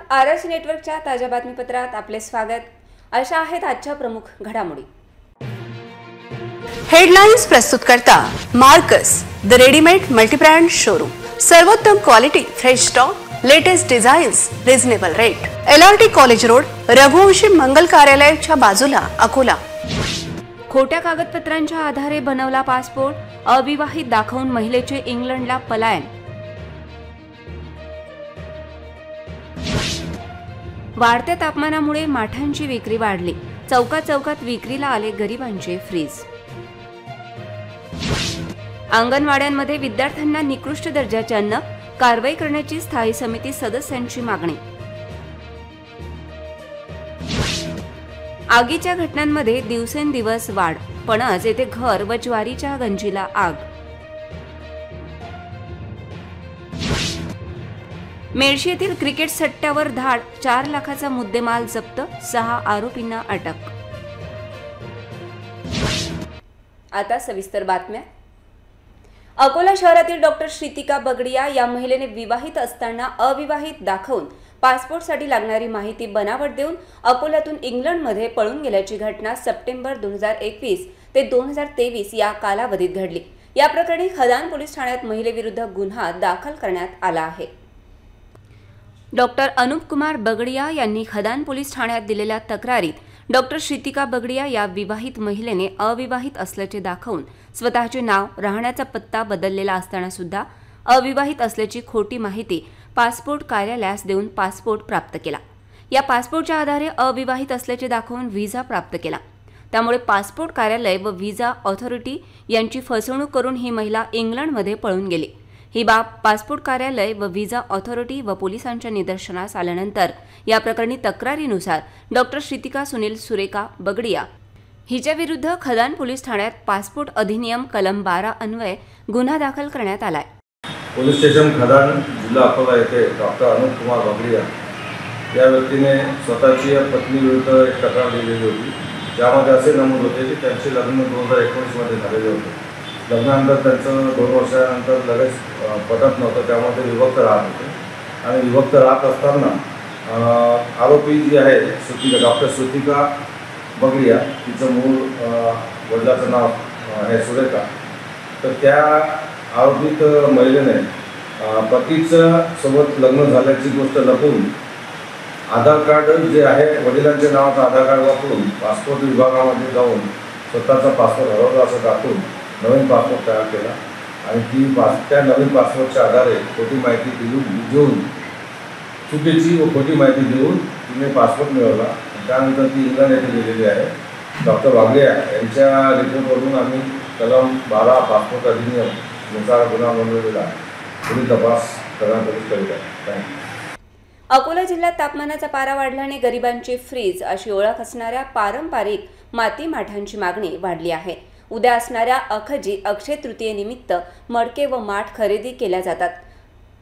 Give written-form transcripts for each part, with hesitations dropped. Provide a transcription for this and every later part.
RS नेटवर्कच्या ताज्या बातमीपत्रात आपले स्वागत। अशा आहेत आजच्या प्रमुख घडामोडी। हेडलाइन्स प्रस्तुत करता Marks the readymade multibrand showroom. सर्वोत्तम quality, fresh stock, latest designs, reasonable rate. LRT college road, Raghuvanshi Mangal कार्यालयाच्या बाजूला, अकोला। खोट्या कागदपत्रांच्या आधारे बनवला पासपोर्ट, अविवाहित दाखवून महिलेचे इंग्लंडला पलायन। वाढत्या तापमानामुळे माठांची विक्री वाढली, चौकात विक्रीला आले गरिबांचे फ्रीज। अंगणवाड्यांमध्ये विद्यार्थ्यांना निकृष्ट दर्जाचे अन्न, कारवाई करण्याची स्थायी समिती सदस्यांची मागणी। आगीच्या घटनांमध्ये दिवसेंदिवस वाढ, पणज येथे घर व ज्वारीच्या गंजीला आग। मेडशी येथील क्रिकेट सट्ट्यावर धाड, 4 लाखाचा मुद्देमाल जप्त, 6 आरोपींना अटक। आता सविस्तर बातम्या। अकोला शहरातील डॉक्टर श्रीतिका बगडिया या महिलेने विवाहित असताना अविवाहित दाखवून पासपोर्टसाठी लागणारी माहिती बनावट देऊन अकोल्यातून इंग्लंडमध्ये पळून गेल्याची घटना सप्टेंबर 2021 ते 2023 या कालावधीत घडली। या प्रकरणी खदान पोलीस ठाण्यात महिलेविरुद्ध गुन्हा दाखल करण्यात आला आहे। डॉक्टर अनुप कुमार बगडिया यांनी खदान पोलीस ठाण्यात दिलेल्या तक्रारीत डॉक्टर श्रीतिका बगडिया या विवाहित महिलेने अविवाहित असल्याचे दाखवून स्वतःचे नाव, राहण्याचा पत्ता बदललेला असताना सुद्धा अविवाहित असल्याची खोटी माहिती पासपोर्ट कार्यालयास देऊन पासपोर्ट प्राप्त केला। या पासपोर्टच्या आधारे अविवाहित असल्याचे दाखवून व्हिसा प्राप्त केला। त्यामुळे पासपोर्ट कार्यालय व व्हिसा ऑथॉरिटी यांची फसवणूक करून ही महिला इंग्लंडमध्ये पळून गेली। ही बाब पासपोर्ट कार्यालय व व्हिसा ऑथॉरिटी व पोलिसांच्या निदर्शनास आल्यानंतर या प्रकरणी तक्रारीनुसार डॉक्टर श्रीतिका सुनील सुरेका बगडिया हिच्या विरुद्ध खदान पोलीस ठाण्यात पासपोर्ट अधिनियम कलम 12 अन्वये गुन्हा दाखल करण्यात आलाय। पोलीस स्टेशन खदान, जिल्हा अकोला येथे डॉक्टर अनुप कुमार बगडिया या व्यक्तीने स्वतःची पत्नीविरुद्ध एक तक्रार दिलेली होती, ज्यामध्ये असे नमूद होते की त्यांचे लग्न 2019 मध्ये झालेले होते। लग्नानंतर त्यांचं 2 वर्षानंतर लगेच पटत नव्हतं, त्यामुळे ते विभक्त राहत होते आणि विभक्त राहत असताना आरोपी जी आहे श्रुतिका, डॉक्टर श्रुतिका बगडिया, तिचं मूळ वडिलाचं नाव आहे सुरेखा, तर त्या आरोपित महिलेने पतीचं सोबत लग्न झाल्याची गोष्ट लपवून आधार कार्ड जे आहे वडिलांच्या नावाचं आधार कार्ड वापरून पासपोर्ट विभागामध्ये जाऊन स्वतःचा पासपोर्ट हरवला असं दाखवून नवीन पासपोर्ट तयार केला आणि त्या नवीन पासपोर्टच्या आधारे खोटी माहिती देऊन चुकीची व खोटी माहिती देऊन तिने पासपोर्ट मिळवला। त्यानंतर ती इंग्लंड येथे गेलेली आहे। डॉक्टर बगडिया यांच्या रिपोर्टवरून आम्ही कलम 12 पासपोर्ट अधिनियम नुसार गुन्हा नोंदवलेला आहे। पुढील तपास खदान पोलीस करीत आहे। अकोला जिल्ह्यात तापमानाचा पारा वाढल्याने गरिबांची फ्रीज अशी ओळख असणाऱ्या पारंपरिक माती माठांची मागणी वाढली आहे। उद्या असणाऱ्या अखजी अक्षय तृतीयेनिमित्त मडके व माठ खरेदी केल्या जातात।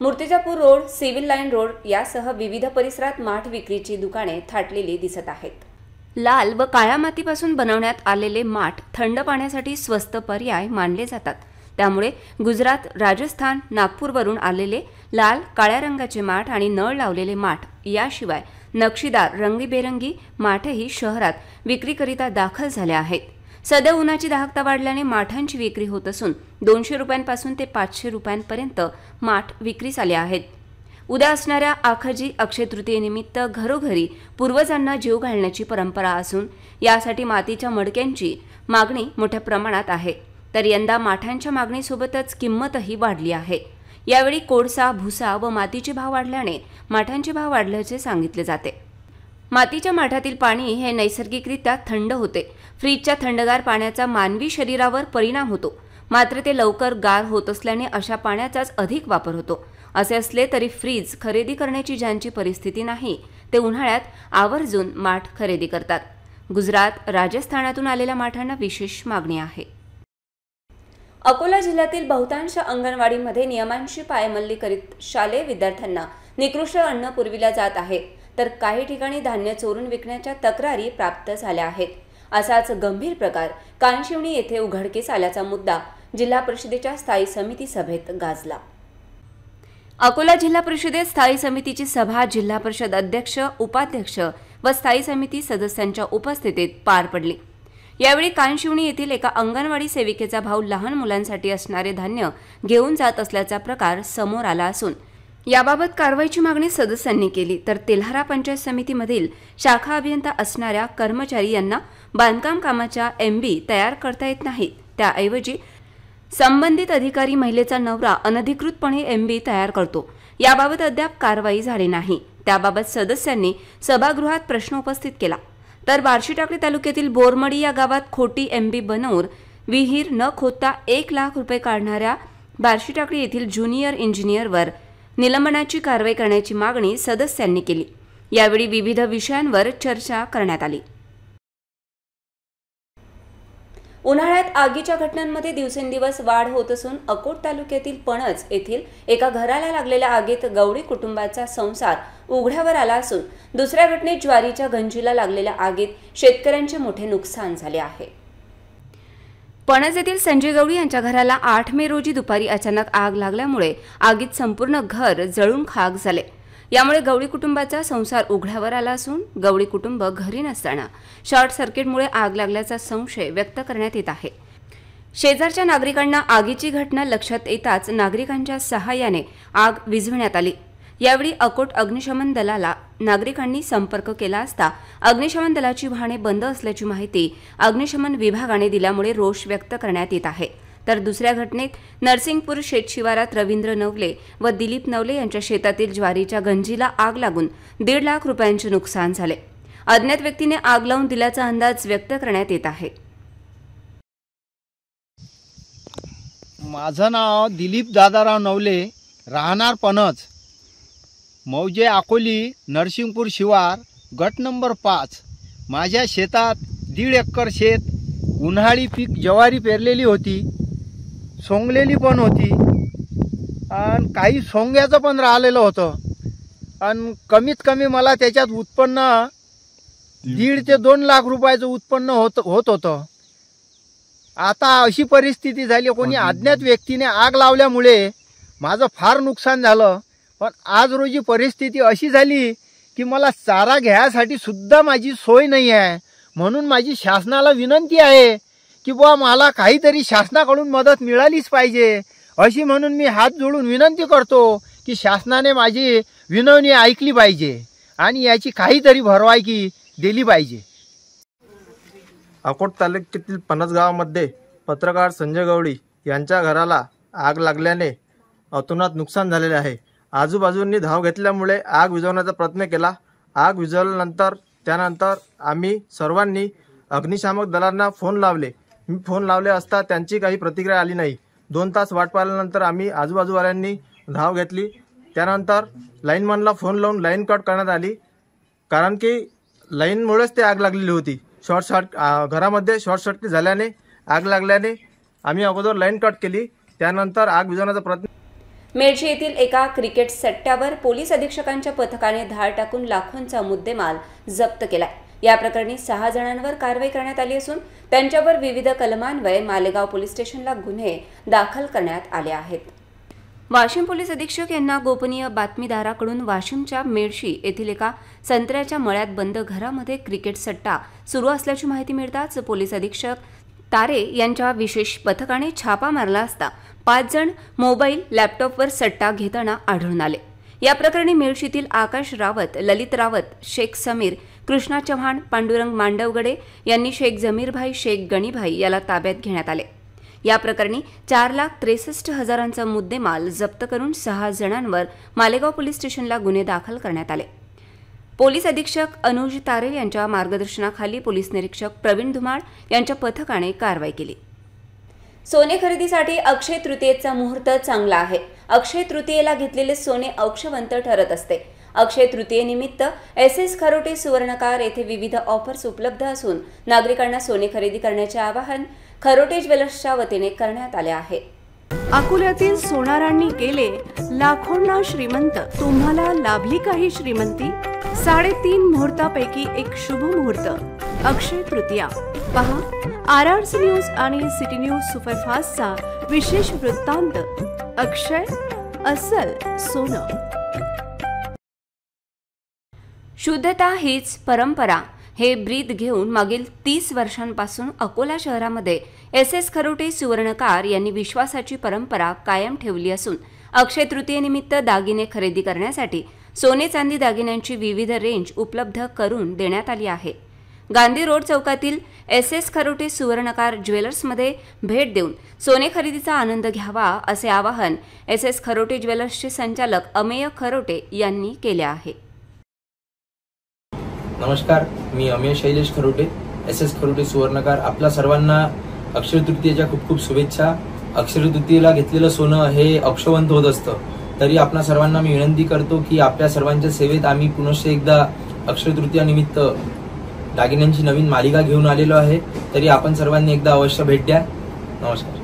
Murtijapur road, civil line road यासह विविध परिसरात माठ विक्रीची दुकाने थाटलेली दिसत आहेत। लाल व काळ्या मातीपासून बनवण्यात आलेले माठ थंड पाण्यासाठी स्वस्त पर्याय मानले जातात। त्यामुळे गुजरात, राजस्थान, नागपूरवरून आलेले लाल, काळ्या रंगाचे माठ आणि नळ लावलेले माठ याशिवाय नक्षीदार रंगीबेरंगी माठही शहरात विक्रीकरिता दाखल झाले आहेत। सध्या उन्हाची दाहकता वाढल्याने माठांची विक्री होत असून 200 रुपयांपासून ते 500 रुपयांपर्यंत माठ विक्रीस आले आहेत। उद्या असणाऱ्या आखजी अक्षय तृतीयेनिमित्त घरोघरी पूर्वजांना जीव घालण्याची परंपरा असून यासाठी मातीच्या मडक्यांची मागणी मोठ्या प्रमाणात आहे। तर यंदा माठांच्या मागणीसोबतच किंमतही वाढली आहे। यावेळी कोळसा, भुसा व मातीचे भाव वाढल्याने माठांचे भाव वाढल्याचे सांगितले जाते। मातीच्या माठातील पाणी हे नैसर्गिकरित्या थंड होते। फ्रीजच्या थंडगार पाण्याचा मानवी शरीरावर परिणाम होतो, मात्र ते लवकर गार होत असल्याने अशा पाण्याचाच अधिक वापर होतो। असे असले तरी फ्रीज खरेदी करण्याची ज्यांची परिस्थिती नाही ते उन्हाळ्यात आवर्जून माठ खरेदी करतात। गुजरात, राजस्थानातून आलेल्या माठांना विशेष मागणी आहे। अकोला जिल्ह्यातील बहुतांश अंगणवाडीमध्ये नियमांची पायमल्ली करीत शालेय विद्यार्थ्यांना निकृष्ट अन्न पुरविले जात आहे, तर काही ठिकाणी धान्य चोरून विकण्याच्या तक्रारी प्राप्त झाल्या आहेत। असाच गंभीर प्रकार कानशिवणी येथे उघडकीस आल्याचा मुद्दा जिल्हा परिषदेच्या स्थायी समिती सभेत गाजला। अकोला जिल्हा परिषदेत स्थायी समितीची सभा जिल्हा परिषद अध्यक्ष, उपाध्यक्ष व स्थायी समिती सदस्यांच्या उपस्थितीत पार पडली। यावेळी कानशिवणी येथील एका अंगणवाडी सेविकेचा भाऊ लहान मुलांसाठी असणारे धान्य घेऊन जात असल्याचा प्रकार समोर आला असून याबाबत कारवाईची मागणी सदस्यांनी केली। तर तेल्हारा पंचायत समितीमधील शाखा अभियंता असणाऱ्या कर्मचारी यांना बांधकाम कामाच्या MB तयार करता येत नाही, त्याऐवजी संबंधित अधिकारी महिलेचा नवरा अनधिकृतपणे MB तयार करतो। याबाबत अद्याप कारवाई झाली नाही। त्याबाबत सदस्यांनी सभागृहात प्रश्न उपस्थित केला। तर बार्शीटाकळी तालुक्यातील बोरमडी या गावात खोटी MB बनवून विहीर न खोदता 1 लाख रुपये काढणाऱ्या बार्शीटाकळी येथील ज्युनियर इंजिनियरवर निलंबनाची कारवाई करण्याची मागणी सदस्यांनी केली। यावेळी विविध विषयांवर चर्चा करण्यात आली। उन्हाळ्यात आगीच्या घटनांमध्ये दिवसेंदिवस वाढ होत असून अकोट तालुक्यातील पणज येथील एका घराला लागलेल्या आगीत गवळी कुटुंबाचा संसार उघड्यावर आला असून दुसऱ्या घटनेत ज्वारीच्या गंजीला लागलेल्या आगीत शेतकऱ्यांचे मोठे नुकसान झाले आहे। पणज येथील संजय गवळी यांच्या घराला 8 मे रोजी दुपारी अचानक आग लागल्यामुळे आगीत संपूर्ण घर जळून खाक झाले। यामुळे गवळी कुटुंबाचा संसार उघड्यावर आला असून गवळी कुटुंब घरी नसताना शॉर्ट सर्किटमुळे आग लागल्याचा संशय व्यक्त करण्यात येत आहे। शेजारच्या नागरिकांना आगीची घटना लक्षात येताच नागरिकांच्या सहाय्याने आग विझवण्यात आली। यावेळी अकोट अग्निशमन दलाला नागरिकांनी संपर्क केला असता अग्निशमन दलाची वाहने बंद असल्याची माहिती अग्निशमन विभागाने दिल्यामुळे रोष व्यक्त करण्यात येत आहे। तर दुसऱ्या घटनेत नरसिंगपूर शेतशिवारात रवींद्र नवले व दिलीप नवले यांच्या शेतातील ज्वारीच्या गंजीला आग लागून 1.5 लाख रुपयांचे नुकसान झाले। अज्ञात व्यक्तीने आग लावून दिल्याचा अंदाज व्यक्त करण्यात येत आहे। माझं नाव दिलीप दादाराव नवले, राहणार पणज, मौजे अकोली, नरसिंगपूर शिवार, गट नंबर 5। माझ्या शेतात 1.5 एकर शेत उन्हाळी पीक ज्वारी पेरलेली होती, सोंगलेली पण होती आणि काही सोंग्याचं पण राहिलेलं होतं आणि कमीत कमी मला त्याच्यात उत्पन्न 1.5 ते 2 लाख रुपयाचं उत्पन्न होत होतं। आता अशी परिस्थिती झाली, कोणी अज्ञात व्यक्तीने आग लावल्यामुळे माझं फार नुकसान झालं। पण आज रोजी परिस्थिती अशी झाली की मला चारा घ्यायसाठी सुद्धा माझी सोय नाही आहे। म्हणून माझी शासनाला विनंती आहे की बुवा मला काहीतरी शासनाकडून मदत मिळालीच पाहिजे, अशी म्हणून मी हात जोडून विनंती करतो की शासनाने माझी विनवणी ऐकली पाहिजे आणि याची काहीतरी भरपाई दिली पाहिजे। अकोट तालुक्यातील पणज गावामध्ये पत्रकार संजय गवळी यांच्या घराला आग लागल्याने अतोनात नुकसान झालेले आहे। आजूबाजूंनी धाव घेतल्यामुळे आग विझवण्याचा प्रयत्न केला। आग विझवल्यानंतर त्यानंतर आम्ही सर्वांनी अग्निशामक दलांना फोन लावले। मी फोन लावले असता त्यांची काही प्रतिक्रिया आली नाही। 2 तास वाट पाहिल्यानंतर आम्ही आजूबाजूवाल्यांनी धाव घेतली। त्यानंतर लाईनमॅनला फोन लावून लाईन कट करण्यात आली, कारण की लाईनमुळेच ते आग लागलेली होती। घरामध्ये शॉर्ट सर्किट झाल्याने आग लागल्याने आम्ही अगोदर लाईन कट केली, त्यानंतर आग विझवण्याचा प्रयत्न। मेडशी येथील एका क्रिकेट सट्ट्यावर पोलीस अधीक्षकांच्या पथकाने धाड टाकून लाखोंचा मुद्देमाल जप्त केला। या प्रकरणी 6 जणांवर कारवाई करण्यात आली असून त्यांच्यावर विविध कलमान्वये मालेगाव पोलीस स्टेशनला गुन्हे दाखल करण्यात आले आहेत। वाशिम पोलीस अधीक्षक यांना गोपनीय बातमीदाराकडून वाशिमच्या मेडशी येथील एका संत्र्याच्या मळ्यात बंद घरामध्ये क्रिकेट सट्टा सुरू असल्याची माहिती मिळताच पोलीस अधीक्षक तारे यांच्या विशेष पथकाने छापा मारला असता 5 जण मोबाईल, लॅपटॉपवर सट्टा घेताना आढळून आले। या प्रकरणी मेडशीतील आकाश रावत, ललित रावत, शेख समीर, कृष्णा चव्हाण, पांडुरंग मांडवगडे यांनी शेख जमीरभाई, शेख गणीभाई याला ताब्यात घेण्यात आले। या प्रकरणी 4,63,000चा मुद्देमाल जप्त करून 6 जणांवर मालेगाव पोलीस स्टेशनला गुन्हे दाखल करण्यात आले। पोलीस अधीक्षक अनुज तारे यांच्या मार्गदर्शनाखाली पोलीस निरीक्षक प्रवीण धुमाळ यांच्या पथकाने कारवाई केली। सोने खरेदीसाठी अक्षय तृतीयेचा मुहूर्त चांगला आहे। अक्षय तृतीयेला घेतलेले सोने औक्षवंत ठरत असते। अक्षय तृतीयेनिमित्त SS खरोटे सुवर्णकार येथे विविध ऑफर्स उपलब्ध असून नागरिकांना सोने खरेदी करण्याचे आवाहन खरोटे ज्वेलर्सच्या वतीने करण्यात आले आहे। अकोल्यातील सोनारांनी केले लाखोंना श्रीमंत। तुम्हाला लाभली काही श्रीमंती? 3.5 मुहूर्तापैकी एक शुभ मुहूर्त अक्षय तृतीया। पहा RRC न्यूज आणि सिटी न्यूज सुपरफास्टचा विशेष वृत्तांत। अक्षय अस्सल सोनं. शुद्धता हीच परंपरा हे ब्रीद घेऊन मागील 30 वर्षांपासून अकोला शहरामध्ये SS खरोटे सुवर्णकार यांनी विश्वासाची परंपरा कायम ठेवली असून अक्षय तृतीयेनिमित्त दागिने खरेदी करण्यासाठी सोने चांदी दागिन्यांची विविध रेंज उपलब्ध करून देण्यात आली आहे. गांधी रोड चौकातील SS खरोटे सुवर्णकार ज्वेलर्समध्ये भेट देऊन सोने खरेदीचा आनंद घ्यावा असे आवाहन SS खरोटे ज्वेलर्सचे संचालक अमेय खरोटे यांनी केले आहे. नमस्कार, मी अमेय शैलेश खरोटे, SS खरोटे सुवर्णकार. आपल्या सर्वांना अक्षय तृतीयेच्या खूप खूप शुभेच्छा. अक्षय तृतीयेला घेतलेलं सोनं हे अक्षवंत होत असतं. तरी आपल्या सर्वांना मी विनंती करतो की आपल्या सर्वांच्या सेवेत आम्ही पुनश्च एकदा अक्षय तृतीयानिमित्त दागिन्यांची नवीन मालिका घेऊन आलेलो आहे. तरी आपण सर्वांनी एकदा अवश्य भेट द्या. नमस्कार.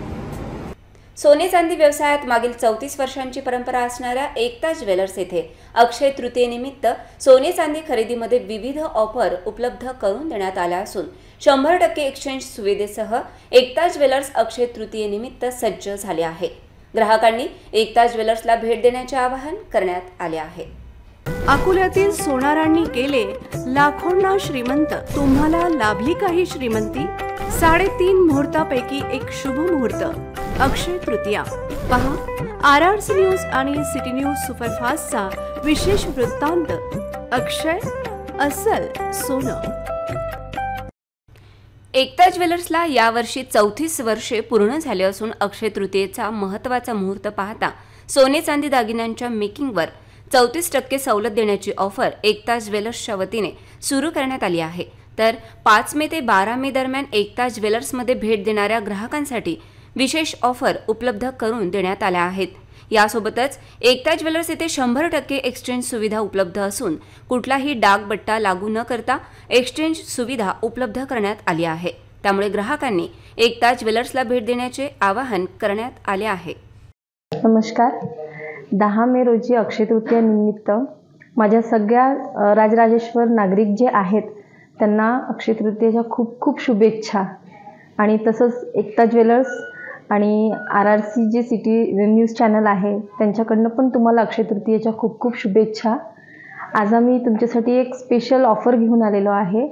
सोने चांदी व्यवसायात मागील 34 वर्षांची परंपरा असणाऱ्या एकता ज्वेलर्स येथे अक्षय तृतीयेनिमित्त सोने चांदी खरेदीमध्ये विविध ऑफर उपलब्ध करून देण्यात आल्या असून 100% एक्सचेंज सुविधेसह एकता ज्वेलर्स अक्षय तृतीयेनिमित्त सज्ज झाले आहे. ग्राहकांनी एकता ज्वेलर्सला भेट देण्याचे आवाहन करण्यात आले आहे. अकोल्यातील सोनारांनी केले लाखोंना श्रीमंत. तुम्हाला लाभली काही श्रीमंती? 3.5 मुहूर्तापैकी एक शुभ मुहूर्त अक्षय तृतीया. पहा RRC न्यूज आणि सिटी न्यूज सुपरफास्टचा विशेष वृत्तांत. अक्षय अस्सल सोनं. एकता ज्वेलर्सला यावर्षी 34 वर्षे पूर्ण झाले असून अक्षय तृतीयेचा महत्त्वाचा मुहूर्त पाहता सोने चांदी दागिन्यांच्या मेकिंगवर 34% सवलत देण्याची ऑफर एकता ज्वेलर्सच्या वतीने सुरू करण्यात आली आहे. तर 5 मे ते 12 मे दरम्यान एकता ज्वेलर्समध्ये भेट देणाऱ्या ग्राहकांसाठी विशेष ऑफर उपलब्ध करून देण्यात आल्या आहेत. यासोबतच एकता ज्वेलर्स येथे 100% एक्सचेंज सुविधा उपलब्ध असून कुठलाही डागबट्टा लागू न करता एक्सचेंज सुविधा उपलब्ध करण्यात आली आहे. त्यामुळे ग्राहकांनी एकता ज्वेलर्सला भेट देण्याचे आवाहन करण्यात आले आहे. नमस्कार. 10 मे रोजी अक्षय तृतीया निमित्त माझ्या सगळ्या राजराजेश्वर नागरिक जे आहेत त्यांना अक्षय तृतीयेच्या खूप खूप शुभेच्छा. आणि तसंच एकता ज्वेलर्स आणि RRC जे सिटी न्यूज चॅनल आहे त्यांच्याकडनं पण तुम्हाला अक्षय तृतीयेच्या खूप खूप शुभेच्छा. आज आम्ही तुमच्यासाठी एक स्पेशल ऑफर घेऊन आलेलो आहे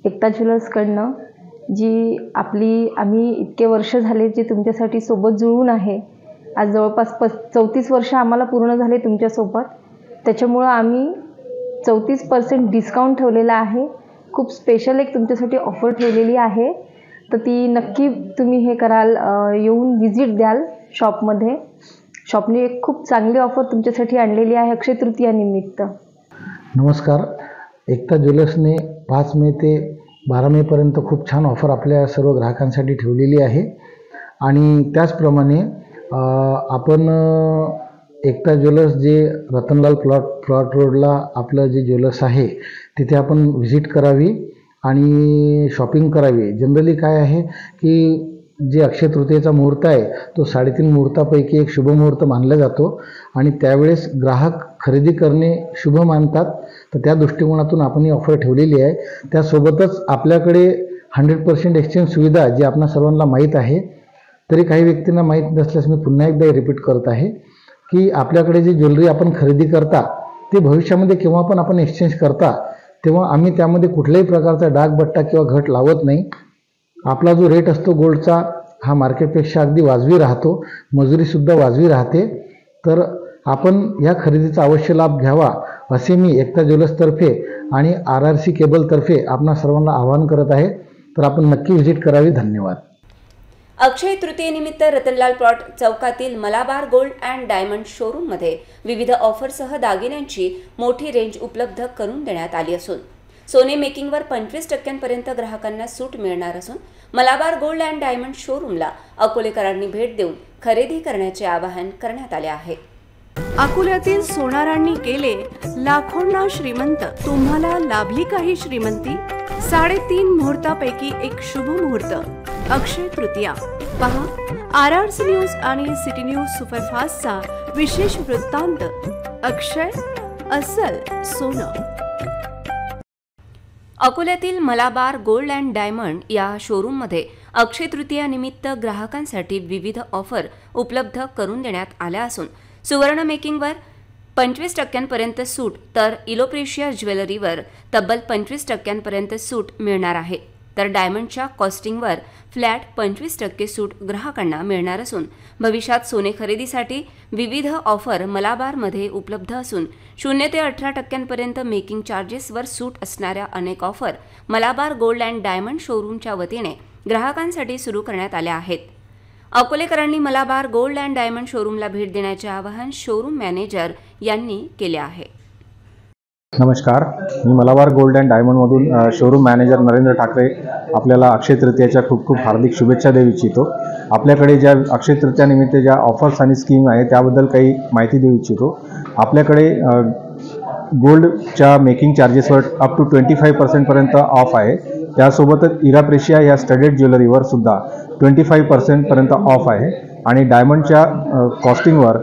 एकता ज्वेलर्सकडनं, जी आम्ही इतके वर्ष झाले जे तुमच्यासाठी सोबत जुळून आहे. आज जवळपास 34 वर्ष आम्हाला पूर्ण झाले तुमच्यासोबत. त्याच्यामुळं आम्ही 34% डिस्काउंट ठेवलेला आहे. खूप स्पेशल एक तुमच्यासाठी ऑफर ठेवलेली आहे. तर ती नक्की तुम्ही हे कराल, येऊन व्हिजिट द्याल शॉपमध्ये. शॉपने एक खूप चांगली ऑफर तुमच्यासाठी आणलेली आहे अक्षय तृतीयानिमित्त. नमस्कार. एकता ज्वेलर्सने 5 मे ते 12 मेपर्यंत खूप छान ऑफर आपल्या सर्व ग्राहकांसाठी ठेवलेली आहे. आणि त्याचप्रमाणे आपण एकता ज्वेलर्स जे रतनलाल प्लॉट रोडला आपलं जे ज्वेलर्स आहे तिथे आपण व्हिजिट करावी आणि शॉपिंग करावी. जनरली काय आहे की जे अक्षय तृतीयेचा मुहूर्त आहे तो 3.5 मुहूर्तापैकी एक शुभ मुहूर्त मानला जातो आणि त्यावेळेस ग्राहक खरेदी करणे शुभ मानतात. तर त्या दृष्टिकोनातून आपण ही ऑफर ठेवलेली आहे. त्यासोबतच आपल्याकडे 100% एक्सचेंज सुविधा जी आपणा सर्वांना माहीत आहे, तरी काही व्यक्तींना माहीत नसल्यास मी पुन्हा एकदा रिपीट करत आहे की आपल्याकडे जी ज्वेलरी आपण खरेदी करता ते भविष्यामध्ये केव्हा पण आपण एक्सचेंज करता तेव्हा आम्ही त्यामध्ये कुठल्याही प्रकारचा डागबट्टा किंवा घट लावत नाही. आपला जो रेट असतो गोल्डचा हा मार्केटपेक्षा अगदी वाजवी राहतो, मजुरीसुद्धा वाजवी राहते. तर आपण या खरेदीचा अवश्य लाभ घ्यावा असे मी एकता ज्वेलर्सतर्फे आणि RRC केबलतर्फे आपणा सर्वांना आवाहन करत आहे. तर आपण नक्की व्हिजिट करावी. धन्यवाद. अक्षय तृतीयेनिमित्त रतनलाल प्लॉट चौकातील मलाबार गोल्ड अँड डायमंड शोरूममध्ये विविध ऑफरसह दागिन्यांची मोठी रेंज उपलब्ध करून देण्यात आली असून सोने मेकिंगवर 25% ग्राहकांना सूट मिळणार असून मलाबार गोल्ड अँड डायमंड शोरूमला अकोलेकरांनी भेट देऊन खरेदी करण्याचे आवाहन करण्यात आले आहे. अकोल्यातील सोनारांनी केले लाखोंना श्रीमंत. तुम्हाला लाभली काही श्रीमंती? 3.5 मुहूर्तापैकी एक शुभ मुहूर्त अक्षय तृतीया. पहा RRC न्यूज आणि सिटी न्यूज सुपरफास्टचा विशेष वृत्तांत. अक्षय अस्सल सोनं. अकोल्यातील मलाबार गोल्ड अँड डायमंड या शोरूममध्ये अक्षय तृतीयानिमित्त ग्राहकांसाठी विविध ऑफर उपलब्ध करून देण्यात आल्या असून सुवर्ण मेकिंगवर 25% सूट तर इलोप्रेशिया ज्वेलरीवर तब्बल 25% सूट मिळणार आहे. तर डायमंडच्या कॉस्टिंगवर फ्लॅट 25% सूट ग्राहकांना मिळणार असून भविष्यात सोने खरेदीसाठी विविध ऑफर मलाबारमध्ये उपलब्ध असून 0 ते 18% मेकिंग चार्जेसवर सूट असणाऱ्या अनेक offer Malabar gold and diamond शोरूमच्या वतीने ग्राहकांसाठी सुरू करण्यात आल्या आहेत. अकोलेकरांनी मलाबार गोल्ड अँड डायमंड शोरूमला भेट देण्याचे आवाहन शोरूम मॅनेजर यांनी केले आहे. नमस्कार, मी मलाबार गोल्ड अँड डायमंडमधून शोरूम मॅनेजर नरेंद्र ठाकरे आपल्याला अक्षय तृतीयाच्या खूप खूप हार्दिक शुभेच्छा देऊ इच्छितो. आपल्याकडे ज्या अक्षय तृतीयानिमित्त ज्या ऑफर्स आणि स्कीम आहे त्याबद्दल काही माहिती देऊ इच्छितो. आपल्याकडे गोल्डच्या मेकिंग चार्जेसवर अप टू 25% पर्यंत ऑफ आहे. त्यासोबतच इराप्रेशिया या स्टडेड ज्वेलरीवर सुद्धा 25% पर्यंत ऑफ आहे आणि डायमंडच्या कॉस्टिंगवर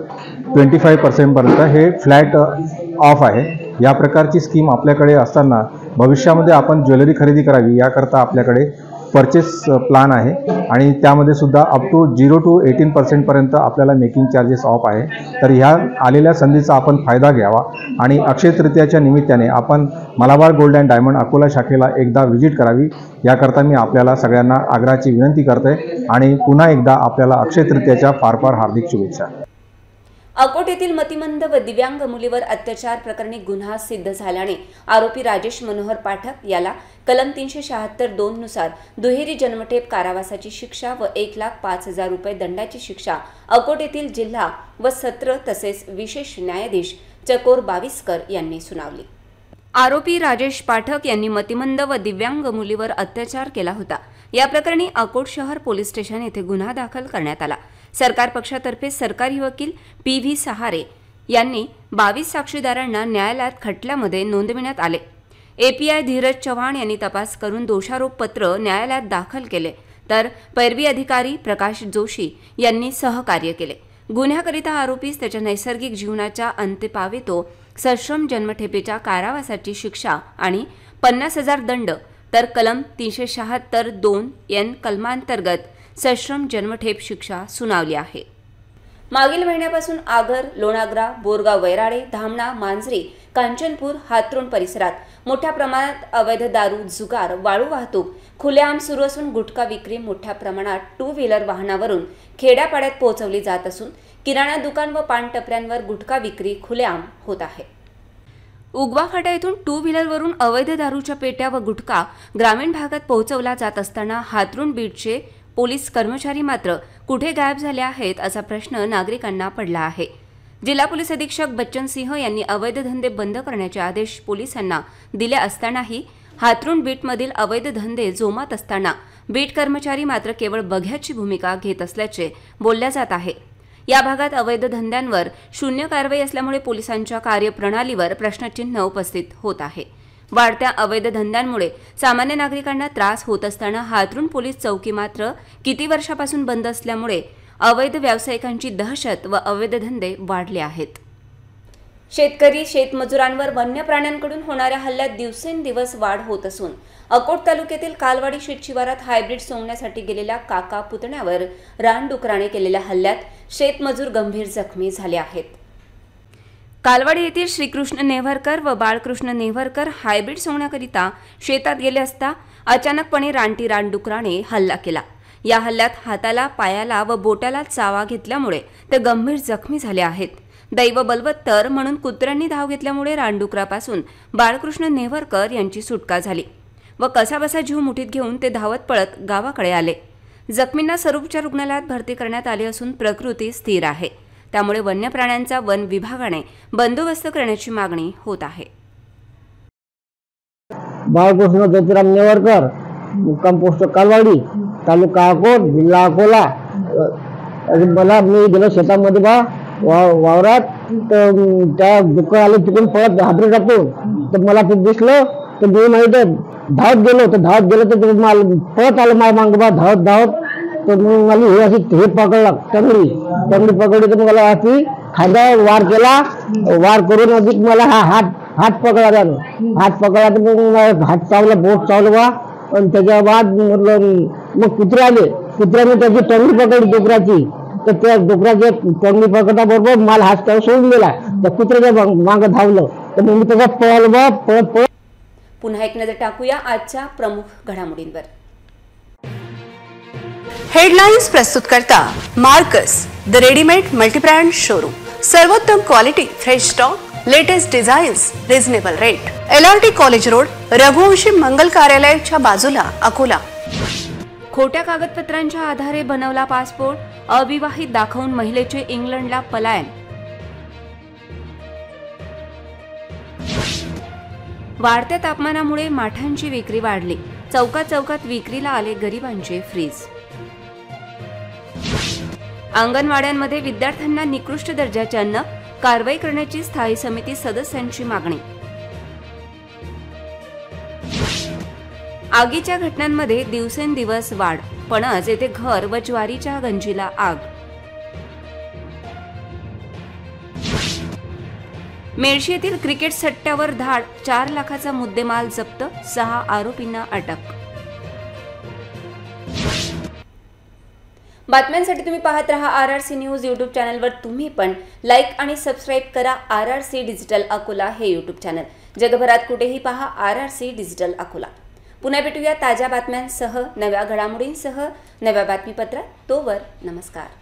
25% पर्यंत हे फ्लॅट ऑफ आहे. या प्रकारची स्कीम आपल्याकडे असताना भविष्यामध्ये आपण ज्वेलरी खरेदी करावी याकरता आपल्याकडे परचेस प्लान आहे आणि त्यामध्ये सुद्धा अप टू 0 to 18% पर्यंत आपल्याला मेकिंग चार्जेस ऑफ आहे. तर ह्या आलेल्या संधीचा आपण फायदा घ्यावा आणि अक्षय तृतीयाच्या निमित्ताने आपण Malabar gold and diamond Akola शाखेला एकदा व्हिजिट करावी याकरता मी आपल्याला सगळ्यांना आग्रहाची विनंती करते आणि पुन्हा एकदा आपल्याला अक्षय तृतीयाच्या फार फार हार्दिक शुभेच्छा. अकोट येथील मतिमंद व दिव्यांग मुलीवर अत्याचार प्रकरणी गुन्हा सिद्ध झाल्याने आरोपी राजेश मनोहर पाठक याला कलम 376(2) नुसार दुहेरी जन्मठेप कारावासाची शिक्षा व 1,05,000 रुपये दंडाची शिक्षा अकोट येथील जिल्हा व सत्र तसेच विशेष न्यायाधीश चकोर बाविस्कर यांनी सुनावली. आरोपी राजेश पाठक यांनी मतिमंद व दिव्यांग मुलीवर अत्याचार केला होता. या प्रकरणी अकोट शहर पोलीस स्टेशन येथे गुन्हा दाखल करण्यात आला. सरकार पक्षातर्फे सरकारी वकील PV सहारे यांनी 22 साक्षीदारांना न्यायालयात खटल्यामध्ये नोंदविण्यात आले. API धीरज चव्हाण यांनी तपास करून दोषारोप पत्र न्यायालयात दाखल केले तर पैरवी अधिकारी प्रकाश जोशी यांनी सहकार्य केले. गुन्ह्याकरिता आरोपीस त्याच्या नैसर्गिक जीवनाच्या अंत्य पावेतो सश्रम जन्मठेपेच्या कारावासाची शिक्षा आणि 50,000 दंड तर कलम 376(2) कलमांतर्गत सश्रम जन्मठेप शिक्षा सुनावली आहे. मागील महिन्यापासून आगर, लोणाग्रा, बोरगाव, वैराळे, धामणा, मांजरी, कांचनपूर, हातरुण परिसरात मोठ्या प्रमाणात अवैध दारू, जुगार, वाळू वाहतूक खुलेआम सुरू असून गुटखा विक्री मोठ्या प्रमाणात 2 व्हीलर वाहनावरून खेड्यापाड्यात पोहोचवली जात असून किराणा दुकान व पान टपऱ्यांवर गुटखा विक्री खुलेआम होत आहे. उगवा फाटा येथून 2 व्हीलरवरून अवैध दारूच्या पेट्या व गुटखा ग्रामीण भागात पोहोचवला जात असताना हातरुण बीटचे पोलीस कर्मचारी मात्र कुठे गायब झाले आहेत असा प्रश्न नागरिकांना पडला आहे. जिल्हा पोलीस अधीक्षक बच्चन सिंह यांनी अवैध धंदे बंद करण्याचे आदेश पोलिसांना दिले असतानाही हातरुण बीटमधील अवैध धंदे जोमात असताना बीट कर्मचारी मात्र केवळ बघ्याची भूमिका घेत असल्याचे बोलल्या जात आहे. या भागात अवैध धंद्यांवर शून्य कारवाई असल्यामुळे पोलिसांच्या कार्यप्रणालीवर प्रश्नचिन्ह उपस्थित होत आहे. वाढत्या अवैध धंद्यांमुळे सामान्य नागरिकांना त्रास होत असताना हातरुण पोलीस चौकी मात्र किती वर्षापासून बंद असल्यामुळे अवैध व्यावसायिकांची दहशत व अवैध धंदे वाढले आहेत. शेतकरी शेतमजुरांवर वन्य प्राण्यांकडून होणाऱ्या हल्ल्यात दिवसेंदिवस वाढ होत असून अकोट तालुक्यातील कालवाडी शेतशिवारात हायब्रिड सोंगण्यासाठी गेलेल्या काका पुतण्यावर रानडुकराने केलेल्या हल्ल्यात शेतमजूर गंभीर जखमी झाले आहेत. कालवाडी येथील श्रीकृष्ण नेव्हरकर व बाळकृष्ण नेव्हरकर हायब्रिड सोंगण्याकरिता शेतात गेले असता अचानकपणे रानटी रानडुकराने हल्ला केला. या हल्ल्यात हाताला, पायाला व बोटाला चावा घेतल्यामुळे ते गंभीर जखमी झाले आहेत. दैव बलवत्तर म्हणून कुत्र्यांनी धाव घेतल्यामुळे रानडुकरापासून बाळकृष्ण नेव्हरकर यांची सुटका झाली व कसाबसा जीव मुठीत घेऊन ते धावत पळत गावाकडे आले. जखमींना सरूपच्या रुग्णालयात भरती करण्यात आले असून प्रकृती स्थिर आहे. त्यामुळे वन्य प्राण्यांचा वन विभागाने बंदोबस्त करण्याची मागणी होत आहे. बाळकृष्ण ज्योतिराम नेवरकर, मुक्काम पोस्ट कालवाडी, तालुका अकोट, जिल्हा अकोला. मला मी गेलो शेतामध्ये वावरात, तर त्या दुकान आले तिकडून पळत हातरी टाकून, तर मला ते दिसलं तर मी माहिती धावत गेलो तर मला पळत आलं माझ्या मागं धावत तर मग मला हे अशी हे पकडला टंगडी पकडली तर मला अशी खांद्यावर वार करून अधिक मला हा हात पकडला तर मग हात चावला, बोट चावलं बा. आणि त्याच्या बाद मग कुत्रे आले, कुत्र्याने त्याची टंगडी पकडली डोकराची तर त्या डुकराच्या तोंडी पकडल्याबरोबर मला हात त्यावर सोडून दिला. त्या कुत्र्याच्या मागं धावलं तर मी त्याचा पळत पुन्हा एक नजर टाकूया आजच्या प्रमुख घडामोडींवर. हेडलाईन्स प्रस्तुत करता Marks the readymade multibrand showroom. सर्वोत्तम quality, fresh stock, latest designs, reasonable rate. LRT college road, Raghuvanshi Mangal कार्यालयाच्या बाजूला, अकोला. खोट्या कागदपत्रांच्या आधारे बनवला पासपोर्ट, अविवाहित दाखवून महिलेचे इंग्लंडला पलायन. वाढत्या तापमानामुळे माठांची विक्री वाढली, चौकात विक्रीला आले गरिबांचे फ्रीज. अंगणवाड्यांमध्ये विद्यार्थ्यांना निकृष्ट दर्जाचे अन्न, कारवाई करण्याची स्थायी समिती सदस्यांची मागणी. आगीच्या घटनांमध्ये दिवसेंदिवस वाढ, पणज येथे घर व ज्वारीच्या गंजीला आग. मेळशी येथील क्रिकेट सट्ट्यावर धाड, 4 लाखाचा मुद्देमाल जप्त, 6 आरोपींना अटक. बातम्यांसाठी तुम्ही पाहत रहा RRC न्यूज यूट्यूब चॅनलवर. तुम्ही पण लाईक आणि सबस्क्राईब करा RRC डिजिटल अकोला हे यूट्यूब चॅनल. जगभरात कुठेही पहा RRC डिजिटल अकोला. पुन्हा भेटूया ताज्या बातम्यांसह, नव्या घडामोडींसह, नव्या बातमीपत्रात. तोवर नमस्कार.